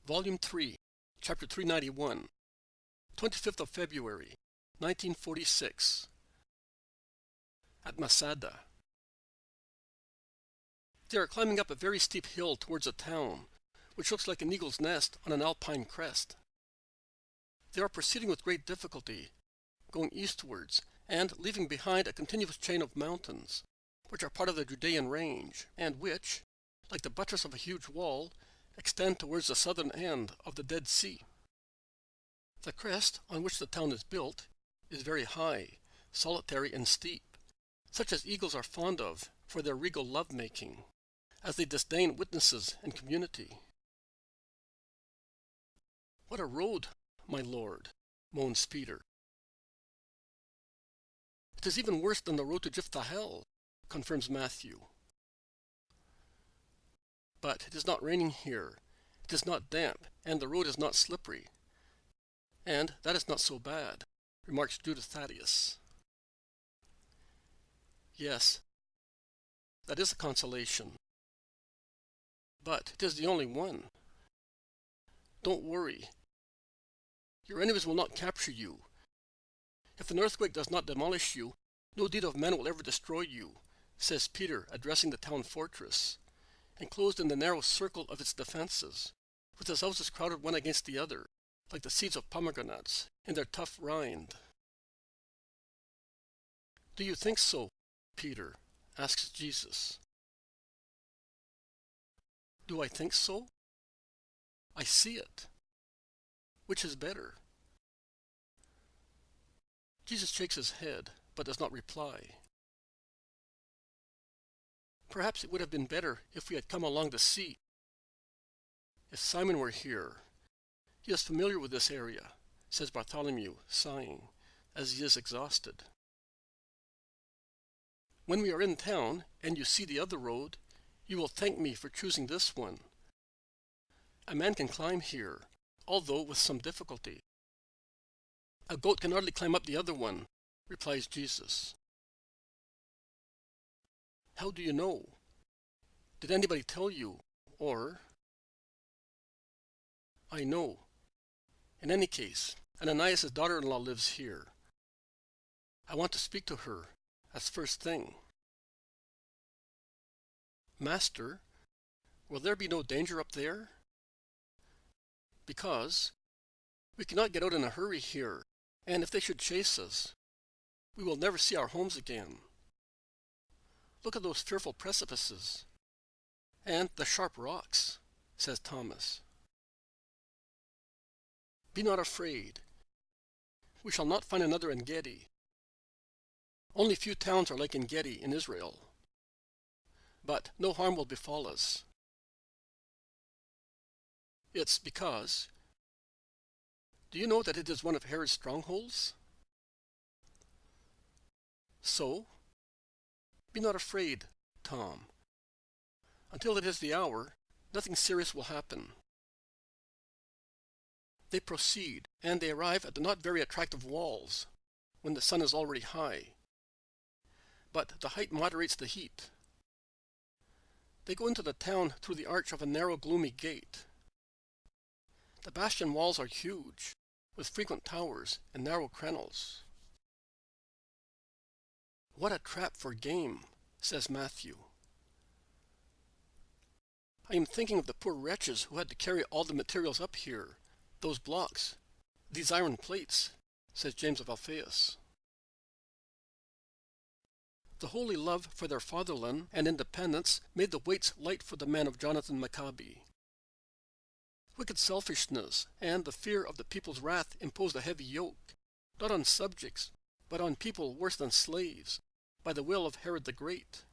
Volume 3, Chapter 391, 25th of February, 1946. At Masada. They are climbing up a very steep hill towards a town, which looks like an eagle's nest on an alpine crest. They are proceeding with great difficulty, going eastwards, and leaving behind a continuous chain of mountains, which are part of the Judean range, and which, like the buttress of a huge wall, extend towards the southern end of the Dead Sea. The crest on which the town is built is very high, solitary and steep, such as eagles are fond of for their regal love-making, as they disdain witnesses and community. "What a road, my lord," moans Peter. "It is even worse than the road to Jiphthahel," confirms Matthew. "But it is not raining here, it is not damp, and the road is not slippery. And that is not so bad," remarks Judith Thaddeus. Yes, that is a consolation. But it is the only one. Don't worry. Your enemies will not capture you. If an earthquake does not demolish you, no deed of man will ever destroy you, says Peter, addressing the town fortress, enclosed in the narrow circle of its defenses, with its houses crowded one against the other, like the seeds of pomegranates in their tough rind. "Do you think so, Peter?" asks Jesus. "Do I think so? I see it. Which is better?" Jesus shakes his head, but does not reply. "Perhaps it would have been better if we had come along the sea. If Simon were here. He is familiar with this area," says Bartholomew, sighing, as he is exhausted. "When we are in town, and you see the other road, you will thank me for choosing this one. A man can climb here, although with some difficulty." "A goat can hardly climb up the other one," replies Jesus. "How do you know? Did anybody tell you, or—" "I know. In any case, Ananias' daughter-in-law lives here. I want to speak to her, as first thing." "Master, will there be no danger up there?" "Because we cannot get out in a hurry here, and if they should chase us, we will never see our homes again. Look at those fearful precipices, and the sharp rocks," says Thomas. "Be not afraid. We shall not find another En-Gedi. Only few towns are like En-Gedi in Israel. But no harm will befall us. It's because— do you know that it is one of Herod's strongholds? So, be not afraid, Tom. Until it is the hour, nothing serious will happen." They proceed, and they arrive at the not very attractive walls, when the sun is already high. But the height moderates the heat. They go into the town through the arch of a narrow, gloomy gate. The bastion walls are huge, with frequent towers and narrow crenels. "What a trap for game," says Matthew. "I am thinking of the poor wretches who had to carry all the materials up here, those blocks, these iron plates," says James of Alphaeus. The holy love for their fatherland and independence made the weights light for the men of Jonathan Maccabi. Wicked selfishness and the fear of the people's wrath imposed a heavy yoke, not on subjects, but on people worse than slaves, by the will of Herod the Great.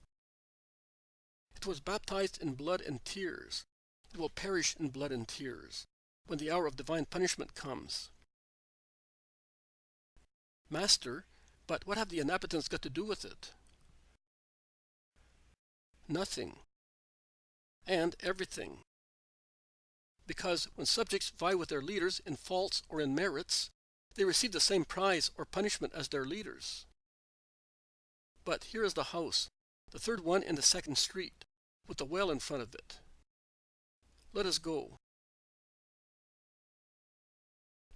It was baptized in blood and tears. It will perish in blood and tears, when the hour of divine punishment comes. "Master, but what have the inhabitants got to do with it?" "Nothing. And everything. Because when subjects vie with their leaders in faults or in merits, they receive the same prize or punishment as their leaders. But here is the house, the third one in the second street, with the well in front of it. Let us go."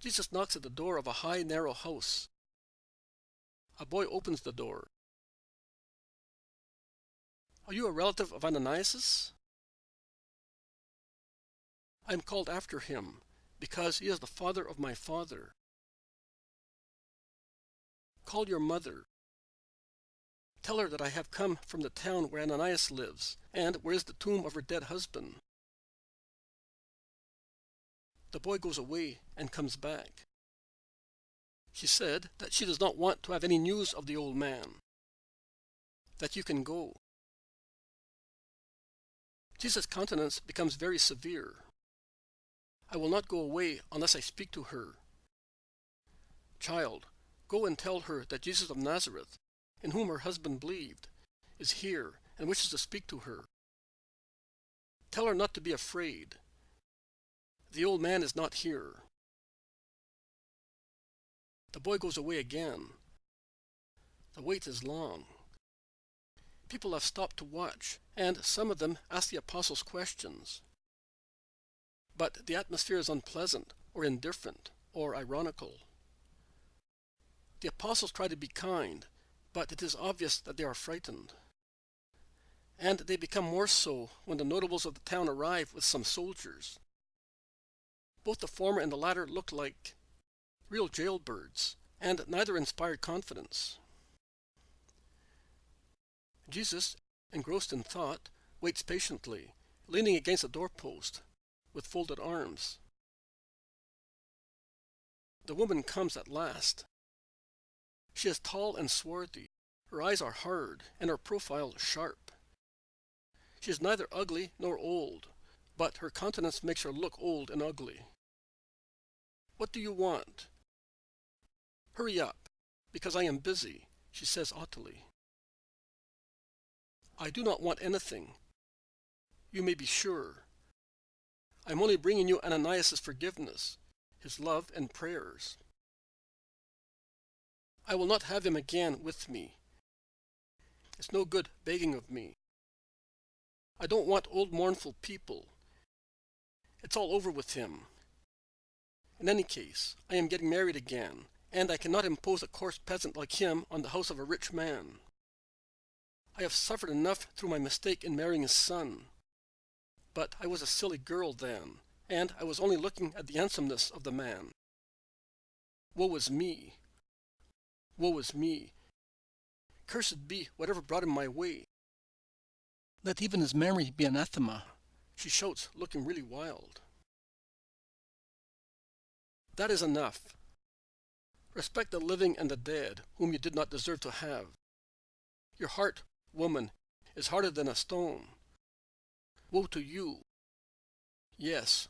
Jesus knocks at the door of a high, narrow house. A boy opens the door. Are you a relative of Ananias? I am called after him, because he is the father of my father. Call your mother. Tell her that I have come from the town where Ananias lives, and where is the tomb of her dead husband. The boy goes away and comes back. She said that she does not want to have any news of the old man, that you can go. Jesus' countenance becomes very severe. I will not go away unless I speak to her. Child, go and tell her that Jesus of Nazareth, in whom her husband believed, is here and wishes to speak to her. Tell her not to be afraid. The old man is not here. The boy goes away again. The wait is long. People have stopped to watch, and some of them ask the apostles questions. But the atmosphere is unpleasant, or indifferent, or ironical. The apostles try to be kind, but it is obvious that they are frightened. And they become more so when the notables of the town arrive with some soldiers. Both the former and the latter looked like real jailbirds, and neither inspired confidence. Jesus, engrossed in thought, waits patiently, leaning against the doorpost, with folded arms. The woman comes at last. She is tall and swarthy. Her eyes are hard, and her profile sharp. She is neither ugly nor old, but her countenance makes her look old and ugly. What do you want? Hurry up, because I am busy, she says haughtily. I do not want anything. You may be sure. I am only bringing you Ananias' forgiveness, his love and prayers. I will not have him again with me. It's no good begging of me. I don't want old mournful people. It's all over with him. In any case, I am getting married again, and I cannot impose a coarse peasant like him on the house of a rich man. I have suffered enough through my mistake in marrying his son. But I was a silly girl then, and I was only looking at the handsomeness of the man. Woe is me! Woe is me! Cursed be whatever brought him my way. Let even his memory be anathema, she shouts, looking really wild. That is enough. Respect the living and the dead, whom you did not deserve to have. Your heart, woman, is harder than a stone. Woe to you! Yes,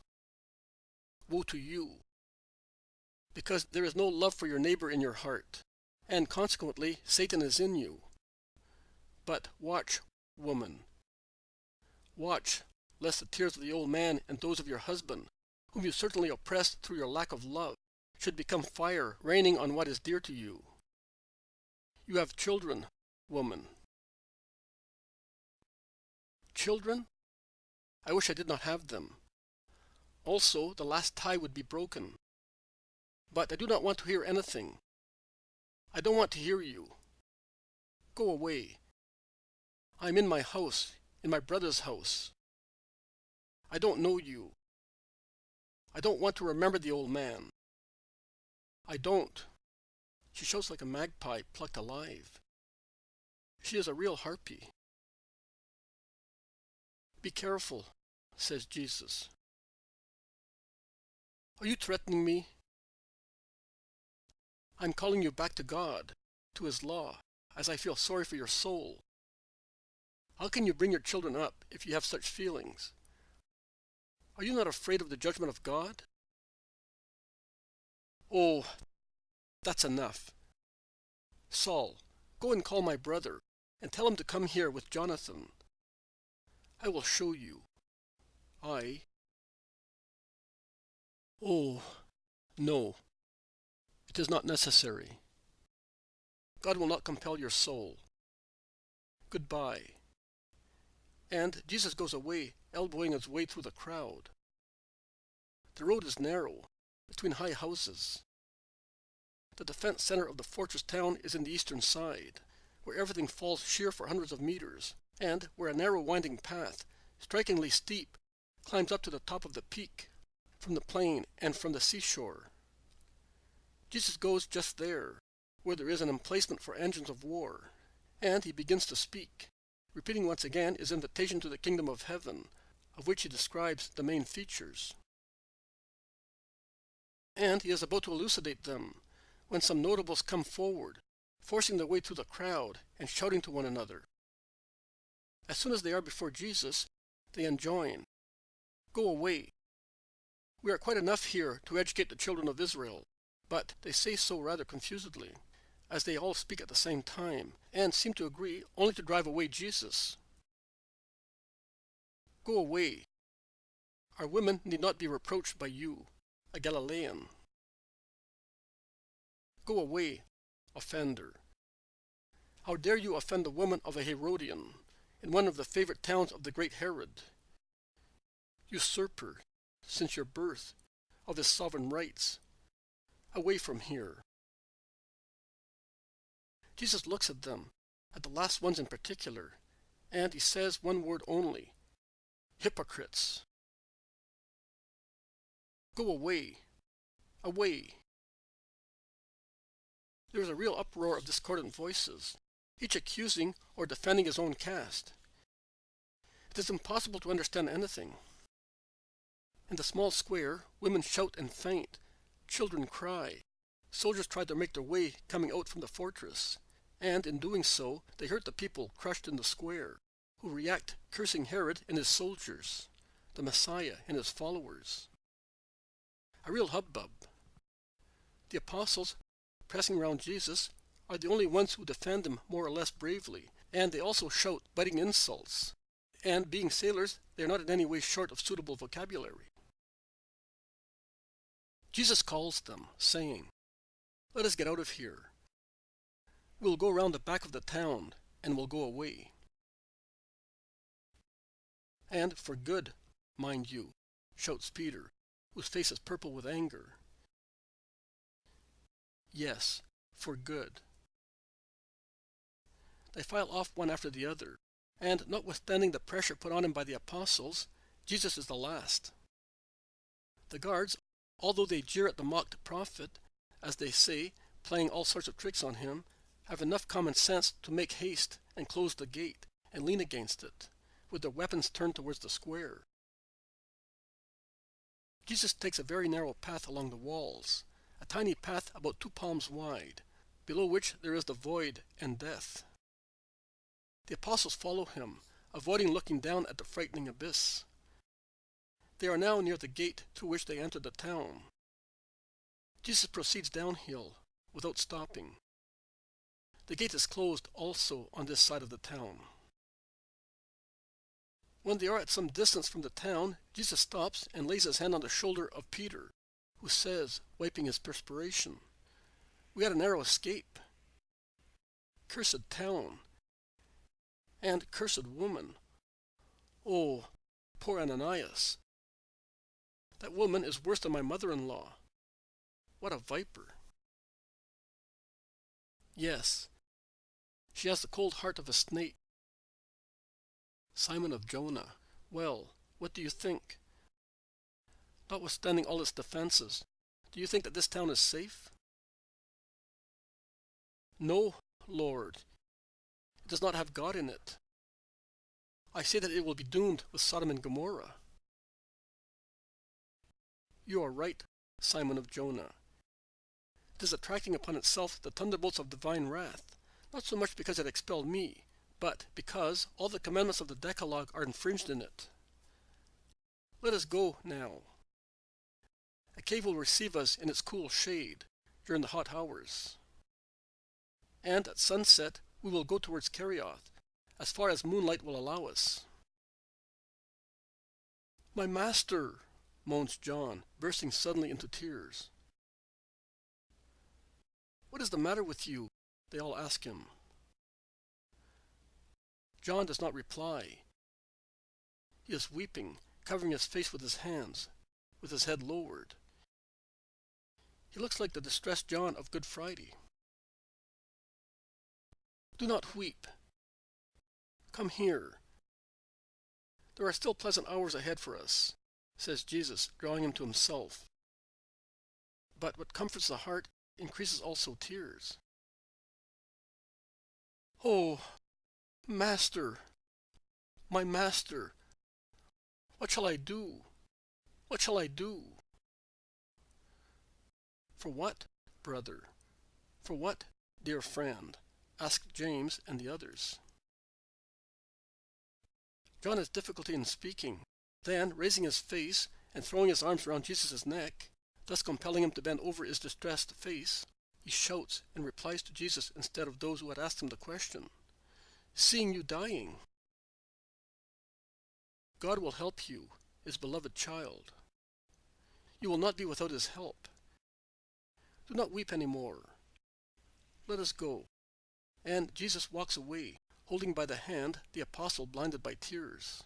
woe to you! Because there is no love for your neighbor in your heart, and consequently Satan is in you. But watch, woman. Watch, lest the tears of the old man and those of your husband, whom you certainly oppressed through your lack of love, should become fire raining on what is dear to you. You have children, woman. Children? I wish I did not have them. Also, the last tie would be broken. But I do not want to hear anything. I don't want to hear you. Go away. I am in my house, in my brother's house. I don't know you. I don't want to remember the old man. I don't. She shows like a magpie plucked alive. She is a real harpy. Be careful, says Jesus. Are you threatening me? I'm calling you back to God, to His law, as I feel sorry for your soul. How can you bring your children up if you have such feelings? Are you not afraid of the judgment of God? Oh, that's enough. Saul, go and call my brother, and tell him to come here with Jonathan. I will show you. Oh, no. It is not necessary. God will not compel your soul. Goodbye. And Jesus goes away, elbowing his way through the crowd. The road is narrow, between high houses. The defense center of the fortress town is in the eastern side, where everything falls sheer for hundreds of meters, and where a narrow winding path, strikingly steep, climbs up to the top of the peak, from the plain and from the seashore. Jesus goes just there, where there is an emplacement for engines of war, and he begins to speak, repeating once again his invitation to the kingdom of heaven, of which he describes the main features. And he is about to elucidate them, when some notables come forward, forcing their way through the crowd and shouting to one another. As soon as they are before Jesus, they enjoin, "Go away. We are quite enough here to educate the children of Israel." But they say so rather confusedly, as they all speak at the same time, and seem to agree only to drive away Jesus. Go away. Our women need not be reproached by you, a Galilean. Go away, offender. How dare you offend the woman of a Herodian, in one of the favorite towns of the great Herod? Usurper, since your birth, of his sovereign rights. Away from here. Jesus looks at them, at the last ones in particular, and he says one word only: hypocrites. Go away. Away. There is a real uproar of discordant voices, each accusing or defending his own caste. It is impossible to understand anything. In the small square, women shout and faint, children cry. Soldiers try to make their way coming out from the fortress, and in doing so, they hurt the people crushed in the square, who react cursing Herod and his soldiers, the Messiah and his followers. A real hubbub. The apostles, pressing round Jesus, are the only ones who defend him more or less bravely, and they also shout biting insults, and being sailors, they are not in any way short of suitable vocabulary. Jesus calls them, saying, "Let us get out of here. We'll go round the back of the town, and we'll go away. And for good, mind you," shouts Peter, whose face is purple with anger. Yes, for good. They file off one after the other, and notwithstanding the pressure put on him by the apostles, Jesus is the last. The guards, although they jeer at the mocked prophet, as they say, playing all sorts of tricks on him, have enough common sense to make haste and close the gate and lean against it, with their weapons turned towards the square. Jesus takes a very narrow path along the walls, a tiny path about 2 palms wide, below which there is the void and death. The apostles follow him, avoiding looking down at the frightening abyss. They are now near the gate through which they entered the town. Jesus proceeds downhill, without stopping. The gate is closed also on this side of the town. When they are at some distance from the town, Jesus stops and lays his hand on the shoulder of Peter, who says, wiping his perspiration, "We had a narrow escape. Cursed town, and cursed woman. Oh, poor Ananias. That woman is worse than my mother-in-law. What a viper." Yes, she has the cold heart of a snake. Simon of Jonah, well, what do you think? Notwithstanding all its defenses, do you think that this town is safe? No, Lord. It does not have God in it. I say that it will be doomed with Sodom and Gomorrah. You are right, Simon of Jonah. It is attracting upon itself the thunderbolts of divine wrath, not so much because it expelled me, but because all the commandments of the Decalogue are infringed in it. Let us go now. A cave will receive us in its cool shade during the hot hours. And at sunset we will go towards Kerioth, as far as moonlight will allow us. My master, moans John, bursting suddenly into tears. What is the matter with you? They all ask him. John does not reply. He is weeping, covering his face with his hands, with his head lowered. He looks like the distressed John of Good Friday. Do not weep. Come here. There are still pleasant hours ahead for us, says Jesus, drawing him to himself. But what comforts the heart increases also tears. Oh, Master, my Master, what shall I do? What shall I do? For what, brother? For what, dear friend? Asked James and the others. John has difficulty in speaking. Then, raising his face and throwing his arms around Jesus' neck, thus compelling him to bend over his distressed face, he shouts and replies to Jesus instead of those who had asked him the question, "Seeing you dying, God will help you, his beloved child. You will not be without his help. Do not weep any more. Let us go." And Jesus walks away, holding by the hand the apostle blinded by tears.